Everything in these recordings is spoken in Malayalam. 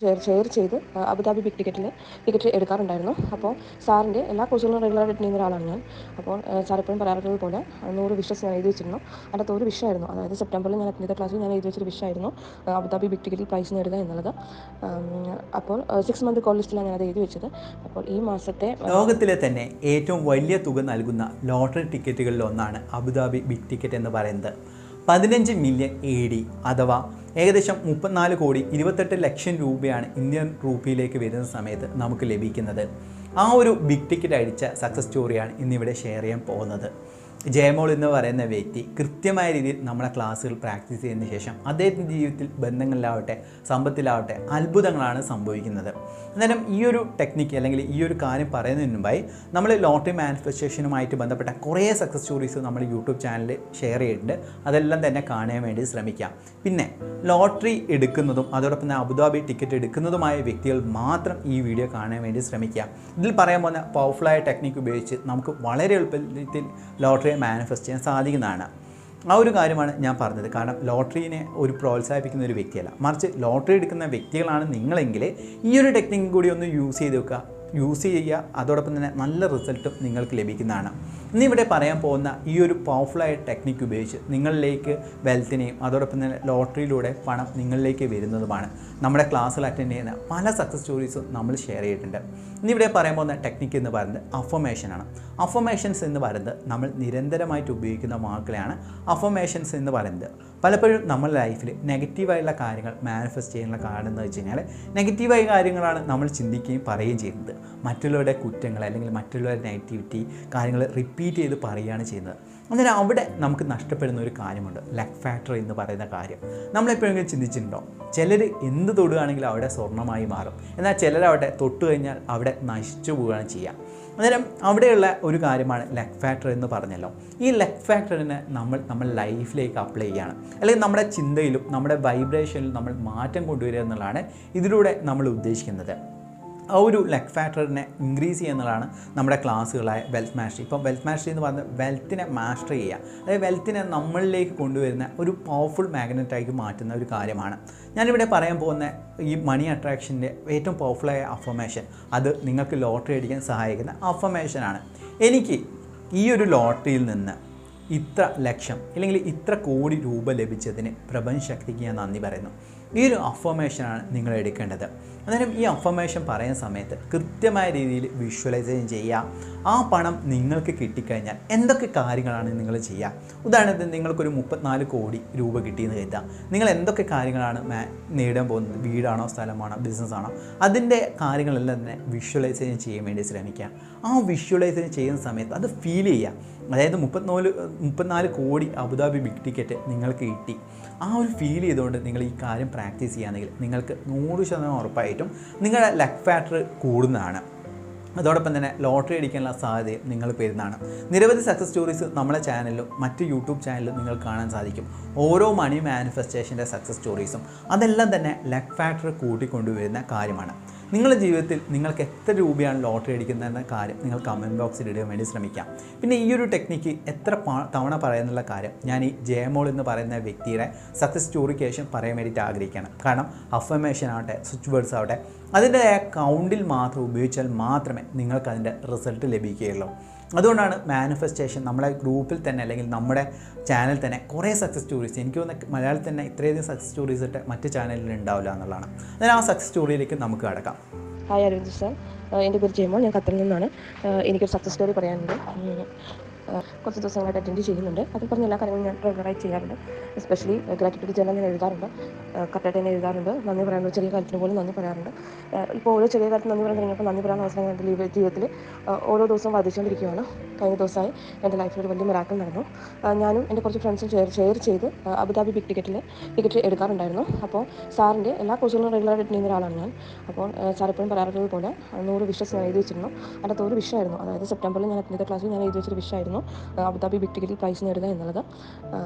ഷെയർ ചെയ്ത് അബുദാബി ബിഗ് ടിക്കറ്റ് എടുക്കാറുണ്ടായിരുന്നു. അപ്പോൾ സാറിൻ്റെ എല്ലാ കോഴ്സുകളും റെഗുലറായിട്ട് അറ്റൻഡ് ചെയ്യുന്ന ഒരാളാണ് ഞാൻ. അപ്പോൾ സാർ എപ്പോഴും പറയാറുള്ളത് പോലെ 100 വിഷസ് ഞാൻ എഴുതി വെച്ചിരുന്നു. അതിനകത്ത് ഒരു വിഷയമായിരുന്നു, അതായത് സെപ്റ്റംബറിൽ ഞാൻ അറ്റൻഡ് ചെയ്ത ക്ലാസ്സിൽ ഞാൻ എഴുതി വെച്ചൊരു വിഷയമായിരുന്നു അബുദാബി ബിഗ് ടിക്കറ്റിൽ പ്രൈസ് നേടുക എന്നുള്ളത്. അപ്പോൾ 6 മന്ത് കോൾ ലിസ്റ്റിലാണ് ഞാനത് എഴുതി വെച്ചത്. അപ്പോൾ ഈ മാസത്തെ ലോകത്തിലെ തന്നെ ഏറ്റവും വലിയ തുക നൽകുന്ന ലോട്ടറി ടിക്കറ്റുകളിൽ ഒന്നാണ് അബുദാബി ബിഗ് ടിക്കറ്റ് എന്ന് പറയുന്നത്. 15 മില്യൺ AD അഥവാ ഏകദേശം 34,28,00,000 രൂപയാണ് ഇന്ത്യൻ രൂപയിലേക്ക് വരുന്ന സമയത്ത് നമുക്ക് ലഭിക്കുന്നത്. ആ ഒരു ബിഗ് ടിക്കറ്റ് അടിച്ച സക്സസ് സ്റ്റോറിയാണ് ഇന്നിവിടെ ഷെയർ ചെയ്യാൻ പോകുന്നത്. ജയമോൾ എന്ന് പറയുന്ന വ്യക്തി കൃത്യമായ രീതിയിൽ നമ്മുടെ ക്ലാസ്സുകൾ പ്രാക്ടീസ് ചെയ്തതിന് ശേഷം അദ്ദേഹത്തിൻ്റെ ജീവിതത്തിൽ ബന്ധങ്ങളിലാവട്ടെ സമ്പത്തിലാവട്ടെ അത്ഭുതങ്ങളാണ് സംഭവിക്കുന്നത്. അന്നേരം ഈ ഒരു ടെക്നിക്ക് അല്ലെങ്കിൽ ഈ ഒരു കാര്യം പറയുന്നതിന് മുമ്പായി നമ്മൾ ലോട്ടറി മാനിഫെസ്റ്റേഷനുമായിട്ട് ബന്ധപ്പെട്ട കുറേ സക്സസ് സ്റ്റോറീസ് നമ്മൾ യൂട്യൂബ് ചാനലിൽ ഷെയർ ചെയ്തിട്ടുണ്ട്. അതെല്ലാം തന്നെ കാണാൻ വേണ്ടി ശ്രമിക്കാം. പിന്നെ ലോട്ടറി എടുക്കുന്നതും അതോടൊപ്പം തന്നെ അബുദാബി ടിക്കറ്റ് എടുക്കുന്നതുമായ വ്യക്തികൾ മാത്രം ഈ വീഡിയോ കാണാൻ വേണ്ടി ശ്രമിക്കുക. ഇതിൽ പറയാൻ പോകുന്ന പവർഫുള്ളായ ടെക്നിക്ക് ഉപയോഗിച്ച് നമുക്ക് വളരെ എളുപ്പത്തിൽ ലോട്ടറി മാനിഫെസ്റ്റ് ചെയ്യാൻ സാധിക്കുന്നതാണ്. ആ ഒരു കാര്യമാണ് ഞാൻ പറഞ്ഞത്. കാരണം ലോട്ടറിനെ ഒരു പ്രോത്സാഹിപ്പിക്കുന്ന ഒരു വ്യക്തിയല്ല, മറിച്ച് ലോട്ടറി എടുക്കുന്ന വ്യക്തികളാണ് നിങ്ങളെങ്കിൽ ഈ ഒരു ടെക്നിക്ക് കൂടി ഒന്ന് യൂസ് ചെയ്ത് വെക്കുക, യൂസ് ചെയ്യുക. അതോടൊപ്പം തന്നെ നല്ല റിസൾട്ടും നിങ്ങൾക്ക് ലഭിക്കുന്നതാണ്. ഇന്നിവിടെ പറയാൻ പോകുന്ന ഈ ഒരു പവർഫുള്ളായ ടെക്നിക്ക് ഉപയോഗിച്ച് നിങ്ങളിലേക്ക് വെൽത്തിനെയും അതോടൊപ്പം തന്നെ ലോട്ടറിയിലൂടെ പണം നിങ്ങളിലേക്ക് വരുന്നതുമാണ്. നമ്മുടെ ക്ലാസ്സിൽ അറ്റൻഡ് ചെയ്യുന്ന പല സക്സസ് സ്റ്റോറീസും നമ്മൾ ഷെയർ ചെയ്തിട്ടുണ്ട്. ഇന്നിവിടെ പറയാൻ പോകുന്ന ടെക്നിക്ക് എന്ന് പറയുന്നത് അഫർമേഷനാണ്. അഫർമേഷൻസ് എന്ന് പറയുന്നത് നമ്മൾ നിരന്തരമായിട്ട് ഉപയോഗിക്കുന്ന വാക്കുകളാണ് അഫർമേഷൻസ് എന്ന് പറയുന്നത്. പലപ്പോഴും നമ്മുടെ ലൈഫിൽ നെഗറ്റീവായുള്ള കാര്യങ്ങൾ മാനിഫെസ്റ്റ് ചെയ്യാനുള്ള കാരണം എന്ന് വെച്ച് കഴിഞ്ഞാൽ നെഗറ്റീവായ കാര്യങ്ങളാണ് നമ്മൾ ചിന്തിക്കുകയും പറയുകയും ചെയ്യുന്നത്. മറ്റുള്ളവരുടെ കുറ്റങ്ങൾ അല്ലെങ്കിൽ മറ്റുള്ളവരുടെ നെഗറ്റിവിറ്റി കാര്യങ്ങൾ റിപ്പീറ്റ് ചെയ്ത് പറയുകയാണ് ചെയ്യുന്നത്. അന്നേരം അവിടെ നമുക്ക് നഷ്ടപ്പെടുന്ന ഒരു കാര്യമുണ്ട്, ലക്ക് ഫാക്ടർ എന്ന് പറയുന്ന കാര്യം. നമ്മളെപ്പോഴെങ്കിലും ചിന്തിച്ചിട്ടുണ്ടോ? ചിലർ എന്ത് തൊടുകയാണെങ്കിലും അവിടെ സ്വർണ്ണമായി മാറും, എന്നാൽ ചിലരവിടെ തൊട്ട് കഴിഞ്ഞാൽ അവിടെ നശിച്ചു പോവുകയാണ് ചെയ്യുക. അന്നേരം അവിടെയുള്ള ഒരു കാര്യമാണ് ലക്ക് ഫാക്ടർ എന്ന് പറഞ്ഞല്ലോ. ഈ ലക്ക് ഫാക്ടറിനെ നമ്മൾ ലൈഫിലേക്ക് അപ്ലൈ ചെയ്യുകയാണ്, അല്ലെങ്കിൽ നമ്മുടെ ചിന്തയിലും നമ്മുടെ വൈബ്രേഷനിലും നമ്മൾ മാറ്റം കൊണ്ടുവരിക എന്നുള്ളതാണ് ഇതിലൂടെ നമ്മൾ ഉദ്ദേശിക്കുന്നത്. ആ ഒരു ലക്ക് ഫാക്ടറിനെ ഇൻക്രീസ് ചെയ്യുക എന്നുള്ളതാണ് നമ്മുടെ ക്ലാസ്സുകളായ വെൽത്ത് മാസ്റ്ററി. ഇപ്പം വെൽത്ത് മാസ്റ്ററി എന്ന് പറഞ്ഞാൽ വെൽത്തിനെ മാസ്റ്റർ ചെയ്യുക, അതായത് വെൽത്തിനെ നമ്മളിലേക്ക് കൊണ്ടുവരുന്ന ഒരു പവർഫുൾ മാഗ്നറ്റായിട്ട് മാറ്റുന്ന ഒരു കാര്യമാണ്. ഞാനിവിടെ പറയാൻ പോകുന്ന ഈ മണി അട്രാക്ഷൻ്റെ ഏറ്റവും പവർഫുള്ളായ അഫർമേഷൻ, അത് നിങ്ങൾക്ക് ലോട്ടറി അടിക്കാൻ സഹായിക്കുന്ന അഫർമേഷനാണ്. എനിക്ക് ഈ ഒരു ലോട്ടറിയിൽ നിന്ന് ഇത്ര ലക്ഷം അല്ലെങ്കിൽ ഇത്ര കോടി രൂപ ലഭിച്ചതിന് പ്രപഞ്ചശക്തിക്ക് ഞാൻ നന്ദി പറയുന്നു. ഈ ഒരു അഫർമേഷനാണ് നിങ്ങൾ എടുക്കേണ്ടത്. അന്നേരം ഈ അഫർമേഷൻ പറയുന്ന സമയത്ത് കൃത്യമായ രീതിയിൽ വിഷ്വലൈസേഷൻ ചെയ്യുക. ആ പണം നിങ്ങൾക്ക് കിട്ടിക്കഴിഞ്ഞാൽ എന്തൊക്കെ കാര്യങ്ങളാണ് നിങ്ങൾ ചെയ്യുക? ഉദാഹരണത്തിന് നിങ്ങൾക്കൊരു 34 കോടി രൂപ കിട്ടിയെന്ന് കരുതുക. നിങ്ങൾ എന്തൊക്കെ കാര്യങ്ങളാണ് നേടാൻ പോകുന്നത്? വീടാണോ, സ്ഥലമാണോ, ബിസിനസ്സാണോ? അതിൻ്റെ കാര്യങ്ങളെല്ലാം തന്നെ വിഷ്വലൈസേഷൻ ചെയ്യാൻ വേണ്ടി ശ്രമിക്കുക. ആ വിഷ്വലൈസേഷൻ ചെയ്യുന്ന സമയത്ത് അത് ഫീൽ ചെയ്യുക. അതായത് 34 കോടി അബുദാബി ബിഗ് ടിക്കറ്റ് നിങ്ങൾക്ക് കിട്ടി. ആ ഒരു ഫീൽ ചെയ്തുകൊണ്ട് നിങ്ങൾ ഈ കാര്യം പ്രാക്ടീസ് ചെയ്യുകയാണെങ്കിൽ നിങ്ങൾക്ക് 100% ഉറപ്പായിട്ടും നിങ്ങളുടെ ലക്ക് ഫാക്ടർ കൂടുന്നതാണ്. അതോടൊപ്പം തന്നെ ലോട്ടറി അടിക്കാനുള്ള സാധ്യതയും നിങ്ങൾ വരുന്നതാണ്. നിരവധി സക്സസ് സ്റ്റോറീസ് നമ്മളെ ചാനലിലും മറ്റ് യൂട്യൂബ് ചാനലിലും നിങ്ങൾക്ക് കാണാൻ സാധിക്കും. ഓരോ മണി മാനിഫെസ്റ്റേഷൻ്റെ സക്സസ് സ്റ്റോറീസും അതെല്ലാം തന്നെ ലക്ക് ഫാക്ടർ കൂട്ടിക്കൊണ്ടുവരുന്ന കാര്യമാണ്. നിങ്ങളുടെ ജീവിതത്തിൽ നിങ്ങൾക്ക് എത്ര രൂപയാണ് ലോട്ടറി അടിക്കുന്നതെന്ന കാര്യം നിങ്ങൾ കമൻറ്റ് ബോക്സിൽ ഇടാൻ വേണ്ടി ശ്രമിക്കാം. പിന്നെ ഈ ഒരു ടെക്നിക്ക് എത്ര തവണ പറയുന്നുള്ള കാര്യം ഞാൻ ഈ ജയമോൾ എന്ന് പറയുന്ന വ്യക്തിയുടെ സക്സസ് സ്റ്റോറിക്ക് ശേഷം പറയാൻ വേണ്ടിയിട്ട് ആഗ്രഹിക്കുകയാണ്. കാരണം അഫർമേഷൻ ആവട്ടെ, സ്വിച്ച് വേർഡ്സ് ആവട്ടെ, അതിൻ്റെ കൗണ്ടിൽ മാത്രം ഉപയോഗിച്ചാൽ മാത്രമേ നിങ്ങൾക്ക് അതിൻ്റെ റിസൾട്ട് ലഭിക്കുകയുള്ളൂ. അതുകൊണ്ടാണ് മാനിഫെസ്റ്റേഷൻ നമ്മളെ ഗ്രൂപ്പിൽ തന്നെ അല്ലെങ്കിൽ നമ്മുടെ ചാനൽ തന്നെ കുറേ സക്സസ് സ്റ്റോറീസ്, എനിക്ക് തോന്നുന്ന മലയാളത്തിൽ തന്നെ ഇത്രയധികം സക്സസ് സ്റ്റോറീസ് ഇട്ട് മറ്റ് ചാനലിൽ ഉണ്ടാവില്ല എന്നുള്ളതാണ്. എന്നാൽ ആ സക്സസ് സ്റ്റോറിയിലേക്ക് നമുക്ക് കടക്കാം. ഹായ് അരവിന്ദ് സർ, എൻ്റെ പേര് ജയമോൾ, ഞാൻ ഖത്തറിൽ നിന്നാണ്. എനിക്കൊരു സക്സസ് സ്റ്റോറി പറയാനുണ്ട്. കുറച്ച് ദിവസങ്ങളായിട്ട് അറ്റൻഡ് ചെയ്യുന്നുണ്ട്. അതിൽ പറഞ്ഞ എല്ലാ കാര്യങ്ങളും ഞാൻ റെഗുലറായി ചെയ്യാറുണ്ട്. എസ്പെഷ്യലി ഗ്രാറ്റിറ്റ്യൂഡ് ജേർണൽ ഞാൻ എഴുതാറുണ്ട്, കറക്റ്റായിട്ട് തന്നെ എഴുതാറുണ്ട്. നന്ദി പറയാനുള്ള ചെറിയ കാര്യത്തിന് പോലും നന്ദി പറയാറുണ്ട്. ഇപ്പോൾ ഓരോ ചെറിയ കാര്യത്തിന് നന്ദി പറയാൻ തുടങ്ങിയപ്പോൾ നന്ദി പറയാൻ അവസരം എൻ്റെ ജീവിതത്തിൽ ഓരോ ദിവസവും വർദ്ധിച്ചുകൊണ്ടിരിക്കുകയാണ്. കഴിഞ്ഞ ദിവസമായി എൻ്റെ ലൈഫിൽ ഒരു വലിയ മിറാക്കിൾ നടന്നു. ഞാനും എൻ്റെ കുറച്ച് ഫ്രണ്ട്സും ഷെയർ ചെയ്ത് അബുദാബി ബിഗ് ടിക്കറ്റ് എടുക്കാറുണ്ടായിരുന്നു. അപ്പോൾ സാറിൻ്റെ എല്ലാ കോഴ്സുകളും റെഗുലറായിട്ട് അറ്റൻഡ് ചെയ്യുന്ന ഒരാളാണ് ഞാൻ. അപ്പോൾ സാർ എപ്പോഴും പറയാറുള്ളത് പോലെ 100 വിഷസ് ഞാൻ എഴുതി വെച്ചിരുന്നു. അതിനകത്ത് ഒരു വിഷയമായിരുന്നു, അതായത് സെപ്റ്റംബറിൽ ഞാൻ അറ്റൻഡ് ചെയ്ത ക്ലാസ്സിൽ ഞാൻ എഴുതി വെച്ചൊരു വിഷയമായിരുന്നു ഉണ്ടായിരുന്നു അബുദാബി ബിഗ് ടിക്കറ്റിൽ പ്രൈസ് നേടുക എന്നുള്ളത്.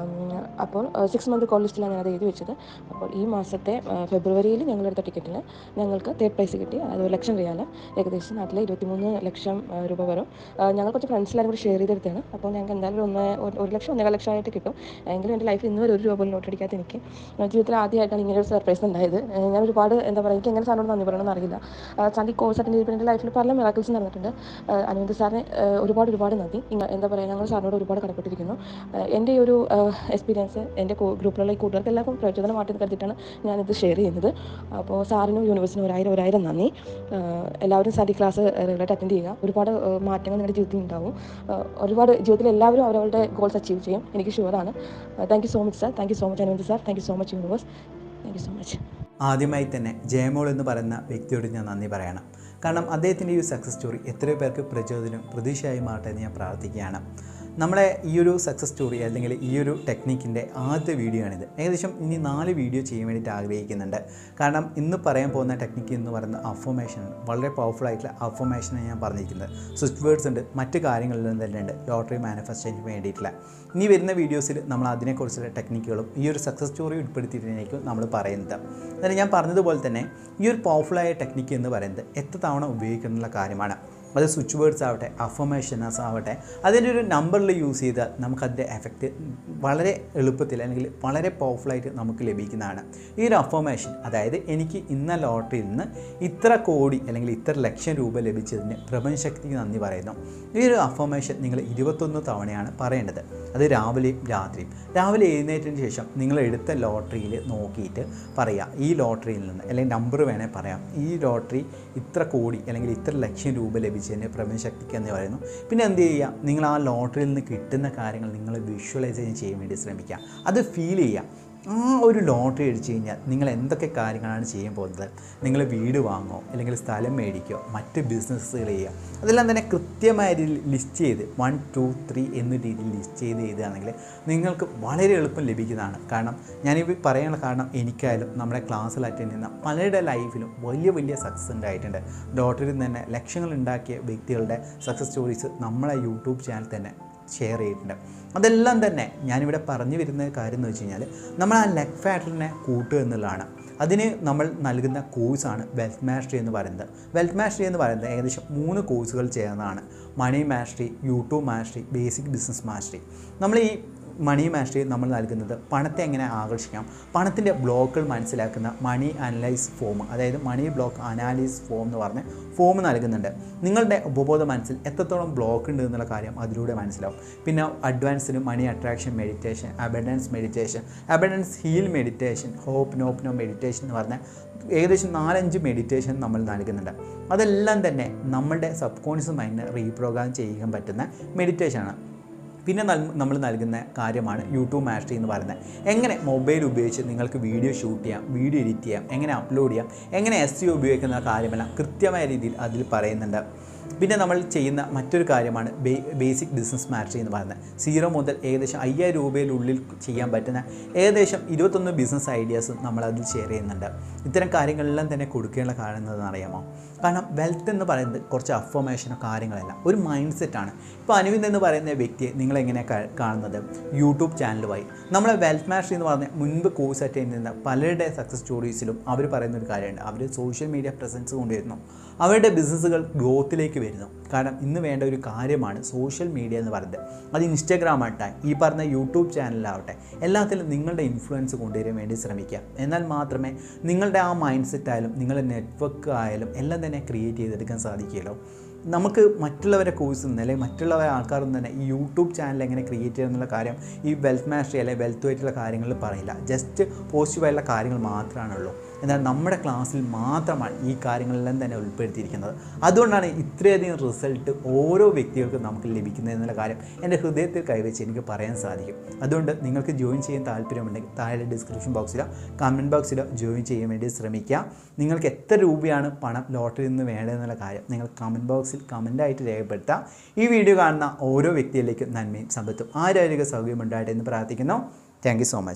അപ്പോൾ 6 മന്ത് കോൾ ലിസ്റ്റിലാണ് ഞാനത് എഴുതി വെച്ചത്. അപ്പോൾ ഈ മാസത്തെ ഫെബ്രുവരിയിൽ ഞങ്ങളെടുത്ത ടിക്കറ്റിന് ഞങ്ങൾക്ക് തേർഡ് പ്രൈസ് കിട്ടി. അത് 1 ലക്ഷം റിയാൽ, ഏകദേശം നാട്ടിലെ 23 ലക്ഷം രൂപ വരും. ഞങ്ങൾ കുറച്ച് ഫ്രണ്ട്സിലാരും കൂടി ഷെയർ ചെയ്തെടുത്താണ്. അപ്പോൾ ഞങ്ങൾക്ക് എന്തായാലും 1 ലക്ഷം 1.5 ലക്ഷമായിട്ട് കിട്ടും. എങ്കിലും എൻ്റെ ലൈഫിൽ ഇന്നുവരെ 1 രൂപ പോലും നോട്ട് അടിക്കാത്ത എനിക്ക് ജീവിതത്തിൽ ആദ്യമായിട്ടാണ് ഇങ്ങനെ ഒരു സർപ്രൈസ് ഉണ്ടായത്. ഞാൻ ഒരുപാട് എന്താ പറയുക, എനിക്ക് എങ്ങനെ സാറിനോട് നന്ദി പറയണമെന്ന് അറിയില്ല. സാറിൻ്റെ കോഴ്സ് അറ്റൻഡ് ചെയ്തപ്പോൾ എൻ്റെ ലൈഫിൽ പല മിറാക്കിൾസ് നടന്നിട്ടുണ്ട്. അനിരുദ്ധ് സാറിന് ഒരുപാട് നന്ദി. എന്താ പറയുക, ഞങ്ങൾ സാറിനോട് ഒരുപാട് കടപ്പെട്ടിരിക്കുന്നു. എൻ്റെ ഈ ഒരു എക്സ്പീരിയൻസ് എൻ്റെ ഗ്രൂപ്പിലുള്ള ഈ കൂട്ടുകാർക്ക് എല്ലാവർക്കും പ്രചോദനമായിട്ട് കരുതിയിട്ടാണ് ഞാനിത് ഷെയർ ചെയ്യുന്നത്. അപ്പോൾ സാറിനും യൂണിവേഴ്സിനും 1000 നന്ദി. എല്ലാവരും സാർ ഈ ക്ലാസ് റെഗുലറായിട്ട് അറ്റൻഡ് ചെയ്യുക. ഒരുപാട് മാറ്റങ്ങൾ നിങ്ങളുടെ ജീവിതത്തിൽ ഉണ്ടാവും. ഒരുപാട് ജീവിതത്തിൽ എല്ലാവരും അവരവരുടെ ഗോൾസ് അച്ചീവ് ചെയ്യും, എനിക്ക് ഷുവറാണ്. Thank you so much sir. Thank you so much Anirudh sir. Thank you so much universe. Thank you so much. ആദ്യമായി തന്നെ ജയമോൾ എന്ന് പറയുന്ന വ്യക്തിയോട് ഞാൻ നന്ദി പറയണം. കാരണം അദ്ദേഹത്തിൻ്റെ ഈ സക്സസ് സ്റ്റോറി എത്രയോ പേർക്ക് പ്രചോദനം പ്രതീക്ഷയായി മാറട്ടെ എന്ന് ഞാൻ പ്രാർത്ഥിക്കുകയാണ്. നമ്മളെ ഈ ഒരു സക്സസ് സ്റ്റോറി അല്ലെങ്കിൽ ഈ ഒരു ടെക്നിക്കിൻ്റെ ആദ്യത്തെ വീഡിയോ ആണിത്. ഏകദേശം ഇനി 4 വീഡിയോ ചെയ്യാൻ വേണ്ടിയിട്ട് ആഗ്രഹിക്കുന്നുണ്ട്. കാരണം ഇന്ന് പറയാൻ പോകുന്ന ടെക്നിക്ക് എന്ന് പറയുന്ന അഫർമേഷൻ, വളരെ പവർഫുൾ ആയിട്ടുള്ള അഫർമേഷനാണ് ഞാൻ പറഞ്ഞിരിക്കുന്നത്. സ്വിച്ച് വേർഡ്സ് ഉണ്ട്, മറ്റ് കാര്യങ്ങളിലും തന്നെ ഉണ്ട്, ലോട്ടറി മാനിഫെസ്റ്റേഷന് വേണ്ടിയിട്ടുള്ള. ഇനി വരുന്ന വീഡിയോസിൽ നമ്മൾ അതിനെക്കുറിച്ചുള്ള ടെക്നിക്കുകളും ഈ ഒരു സക്സസ് സ്റ്റോറി ഉൾപ്പെടുത്തിയിട്ടായിരിക്കും നമ്മൾ പറയുന്നത്. അതായത് ഞാൻ പറഞ്ഞതുപോലെ തന്നെ ഈ ഒരു പവർഫുള്ളായ ടെക്നിക്ക് എന്ന് പറയുന്നത് എത്ര തവണ ഉപയോഗിക്കുന്നുള്ള കാര്യമാണ്. അത് സ്വിച്ച് വേർഡ്സ് ആവട്ടെ, അഫർമേഷൻസ് ആവട്ടെ, അതിൻ്റെ ഒരു നമ്പറിൽ യൂസ് ചെയ്താൽ നമുക്കതിൻ്റെ എഫക്റ്റ് വളരെ എളുപ്പത്തിൽ അല്ലെങ്കിൽ വളരെ പവർഫുള്ളായിട്ട് നമുക്ക് ലഭിക്കുന്നതാണ്. ഈ ഒരു അഫർമേഷൻ, അതായത് എനിക്ക് ഇന്ന ലോട്ടറിയിൽ നിന്ന് ഇത്ര കോടി അല്ലെങ്കിൽ ഇത്ര ലക്ഷം രൂപ ലഭിച്ചതിന് പ്രപഞ്ചശക്തിക്ക് നന്ദി പറയുന്നു. ഈ ഒരു അഫർമേഷൻ നിങ്ങൾ 21 തവണയാണ് പറയേണ്ടത്. അത് രാവിലെയും രാത്രിയും. രാവിലെ എഴുന്നേറ്റതിന് ശേഷം നിങ്ങൾ എടുത്ത ലോട്ടറിയിൽ നോക്കിയിട്ട് പറയുക, ഈ ലോട്ടറിയിൽ നിന്ന് അല്ലെങ്കിൽ നമ്പർ വേണേൽ പറയാം, ഈ ലോട്ടറി ഇത്ര കോടി അല്ലെങ്കിൽ ഇത്ര ലക്ഷം രൂപ ലഭിച്ചതിന് പ്രപഞ്ചശക്തിക്ക് എന്ന് പറയുന്നു. പിന്നെ എന്ത് ചെയ്യുക, നിങ്ങൾ ആ ലോട്ടറിയിൽ നിന്ന് കിട്ടുന്ന കാര്യങ്ങൾ നിങ്ങൾ വിഷ്വലൈസേഷൻ ചെയ്യാൻ വേണ്ടി ശ്രമിക്കുക. അത് ഫീൽ ചെയ്യുക. ആ ഒരു ലോട്ടറി അടിച്ചു കഴിഞ്ഞാൽ നിങ്ങൾ എന്തൊക്കെ കാര്യങ്ങളാണ് ചെയ്യാൻ പോകുന്നത്. നിങ്ങൾ വീട് വാങ്ങുമോ, അല്ലെങ്കിൽ സ്ഥലം മേടിക്കുകയോ, മറ്റ് ബിസിനസ്സുകൾ ചെയ്യുക, അതെല്ലാം തന്നെ കൃത്യമായ രീതിയിൽ ലിസ്റ്റ് ചെയ്ത് 1, 2, 3 എന്ന രീതിയിൽ ലിസ്റ്റ് ചെയ്ത് എഴുതുകയാണെങ്കിൽ നിങ്ങൾക്ക് വളരെ എളുപ്പം ലഭിക്കുന്നതാണ്. കാരണം ഞാനിപ്പോൾ പറയാനുള്ള കാരണം, എനിക്കായാലും നമ്മുടെ ക്ലാസ്സിൽ അറ്റൻഡ് ചെയ്യുന്ന പലരുടെ ലൈഫിലും വലിയ സക്സസ് ഉണ്ടായിട്ടുണ്ട്. ലോട്ടറിയിൽ നിന്ന് തന്നെ ലക്ഷങ്ങൾ ഉണ്ടാക്കിയ വ്യക്തികളുടെ സക്സസ് സ്റ്റോറീസ് നമ്മളെ യൂട്യൂബ് ചാനൽ തന്നെ ഷെയർ ചെയ്തിട്ടുണ്ട്. അതെല്ലാം തന്നെ ഞാനിവിടെ പറഞ്ഞു വരുന്ന കാര്യം എന്ന് വെച്ച് കഴിഞ്ഞാൽ, നമ്മൾ ആ ലെഗ് ഫാക്ടറിനെ കൂട്ടുക എന്നുള്ളതാണ്. അതിന് നമ്മൾ നൽകുന്ന കോഴ്സാണ് വെൽത്ത് മാസ്റ്ററി എന്ന് പറയുന്നത്. വെൽത്ത് മാസ്റ്ററി എന്ന് പറയുന്നത് ഏകദേശം 3 കോഴ്സുകൾ ചേർന്നതാണ്. Money mastery, YouTube mastery, basic business mastery. നമ്മൾ ഈ മണി മാസ്റ്ററി നമ്മൾ നൽകുന്നത് പണത്തെ എങ്ങനെ ആകർഷിക്കാം, പണത്തിൻ്റെ ബ്ലോക്കുകൾ മനസ്സിലാക്കുന്ന മണി അനലൈസ് ഫോം, അതായത് മണി ബ്ലോക്ക് അനാലിസ് ഫോം എന്ന് പറഞ്ഞ ഫോം നൽകുന്നുണ്ട്. നിങ്ങളുടെ ഉപബോധ മനസ്സിൽ എത്രത്തോളം ബ്ലോക്ക് ഉണ്ട് എന്നുള്ള കാര്യം അതിലൂടെ മനസ്സിലാവും. പിന്നെ അഡ്വാൻസിന് money attraction meditation, abundance meditation, abundance heal meditation, ho'oponopono meditation എന്ന് പറഞ്ഞ ഏകദേശം 4-5 മെഡിറ്റേഷൻ നമ്മൾ നൽകുന്നുണ്ട്. അതെല്ലാം തന്നെ നമ്മളുടെ സബ് കോൺഷ്യസ് മൈൻഡിനെ റീപ്രോഗ്രാം ചെയ്യാൻ പറ്റുന്ന മെഡിറ്റേഷനാണ്. പിന്നെ നമ്മൾ നൽകുന്ന കാര്യമാണ് യൂട്യൂബ് മാസ്റ്ററി എന്ന് പറയുന്നത്. എങ്ങനെ മൊബൈൽ ഉപയോഗിച്ച് നിങ്ങൾക്ക് വീഡിയോ ഷൂട്ട് ചെയ്യാം, വീഡിയോ എഡിറ്റ് ചെയ്യാം, എങ്ങനെ അപ്ലോഡ് ചെയ്യാം, എങ്ങനെ SEO ഉപയോഗിക്കുന്ന കാര്യമെല്ലാം കൃത്യമായ രീതിയിൽ അതിൽ പറയുന്നുണ്ട്. പിന്നെ നമ്മൾ ചെയ്യുന്ന മറ്റൊരു കാര്യമാണ് ബേസിക് ബിസിനസ് മാസ്റ്ററി എന്ന് പറയുന്നത്. 0 മുതൽ ഏകദേശം 5000 രൂപയിലുള്ളിൽ ചെയ്യാൻ പറ്റുന്ന ഏകദേശം 21 ബിസിനസ് ഐഡിയാസ് നമ്മൾ അതിൽ ഷെയർ ചെയ്യുന്നുണ്ട്. ഇത്തരം കാര്യങ്ങളെല്ലാം തന്നെ കൊടുക്കേണ്ട കാരണം എന്താണെന്ന് അറിയാമോ? കാരണം വെൽത്ത് എന്ന് പറയുന്നത് കുറച്ച് അഫർമേഷനോ കാര്യങ്ങളല്ല, ഒരു മൈൻഡ് സെറ്റാണ്. ഇപ്പോൾ അനിവിന്ദ് എന്ന് പറയുന്ന വ്യക്തിയെ നിങ്ങളെങ്ങനെയാണ് കാണുന്നത്? യൂട്യൂബ് ചാനൽ വഴി. നമ്മളെ വെൽത്ത് മാസ്റ്ററി എന്ന് പറഞ്ഞാൽ മുൻപ് കോഴ്സ് അറ്റൻഡ് ചെയ്യുന്ന പലരുടെ സക്സസ് സ്റ്റോറീസിലും അവർ പറയുന്നൊരു കാര്യമുണ്ട്. അവർ സോഷ്യൽ മീഡിയ പ്രസൻസ് കൊണ്ടുവരുന്നു, അവരുടെ ബിസിനസ്സുകൾ ഗ്രോത്തിലേക്ക് വരുന്നു. കാരണം ഇന്ന് വേണ്ട ഒരു കാര്യമാണ് സോഷ്യൽ മീഡിയ എന്ന് പറയുന്നത്. അത് ഇൻസ്റ്റാഗ്രാം ആവട്ടെ, ഈ പറഞ്ഞ യൂട്യൂബ് ചാനലാവട്ടെ, എല്ലാത്തിലും നിങ്ങളുടെ ഇൻഫ്ലുവൻസ് കൊണ്ടുവരാൻ വേണ്ടി ശ്രമിക്കുക. എന്നാൽ മാത്രമേ നിങ്ങളുടെ ആ മൈൻഡ് സെറ്റ് ആയാലും നിങ്ങളുടെ നെറ്റ്വർക്ക് ആയാലും എല്ലാം തന്നെ ക്രിയേറ്റ് ചെയ്തെടുക്കാൻ സാധിക്കുമല്ലോ. നമുക്ക് മറ്റുള്ളവരെ കോഴ്സ് നിന്ന് അല്ലെങ്കിൽ മറ്റുള്ള ആൾക്കാരൊന്നും തന്നെ ഈ യൂട്യൂബ് ചാനൽ എങ്ങനെ ക്രിയേറ്റ് ചെയ്യുക എന്നുള്ള കാര്യം ഈ വെൽത്ത് മാസ്റ്ററി അല്ലെങ്കിൽ വെൽത്തുമായിട്ടുള്ള കാര്യങ്ങളിൽ പറയില്ല. ജസ്റ്റ് പോസിറ്റീവായിട്ടുള്ള കാര്യങ്ങൾ മാത്രമാണുള്ളൂ. എന്നാൽ നമ്മുടെ ക്ലാസ്സിൽ മാത്രമാണ് ഈ കാര്യങ്ങളെല്ലാം തന്നെ ഉൾപ്പെടുത്തിയിരിക്കുന്നത്. അതുകൊണ്ടാണ് ഇത്രയധികം റിസൾട്ട് ഓരോ വ്യക്തികൾക്കും നമുക്ക് ലഭിക്കുന്നത് എന്നുള്ള കാര്യം എൻ്റെ ഹൃദയത്തിൽ കൈവച്ച് എനിക്ക് പറയാൻ സാധിക്കും. അതുകൊണ്ട് നിങ്ങൾക്ക് ജോയിൻ ചെയ്യാൻ താല്പര്യമുണ്ടെങ്കിൽ താഴെ ഡിസ്ക്രിപ്ഷൻ ബോക്സിലോ കമൻറ്റ് ബോക്സിലോ ജോയിൻ ചെയ്യാൻ വേണ്ടി ശ്രമിക്കുക. നിങ്ങൾക്ക് എത്ര രൂപയാണ് പണം ലോട്ടറിയിൽ നിന്ന് വേണ്ടതെന്നുള്ള കാര്യം നിങ്ങൾ കമൻറ്റ് ബോക്സിൽ കമൻ്റായിട്ട് രേഖപ്പെടുത്തുക. ഈ വീഡിയോ കാണുന്ന ഓരോ വ്യക്തിയിലേക്കും നന്മയും സമ്പത്തും ആരോഗ്യ സൗകര്യം ഉണ്ടാകട്ടെ എന്ന് പ്രാർത്ഥിക്കുന്നു. Thank you so much.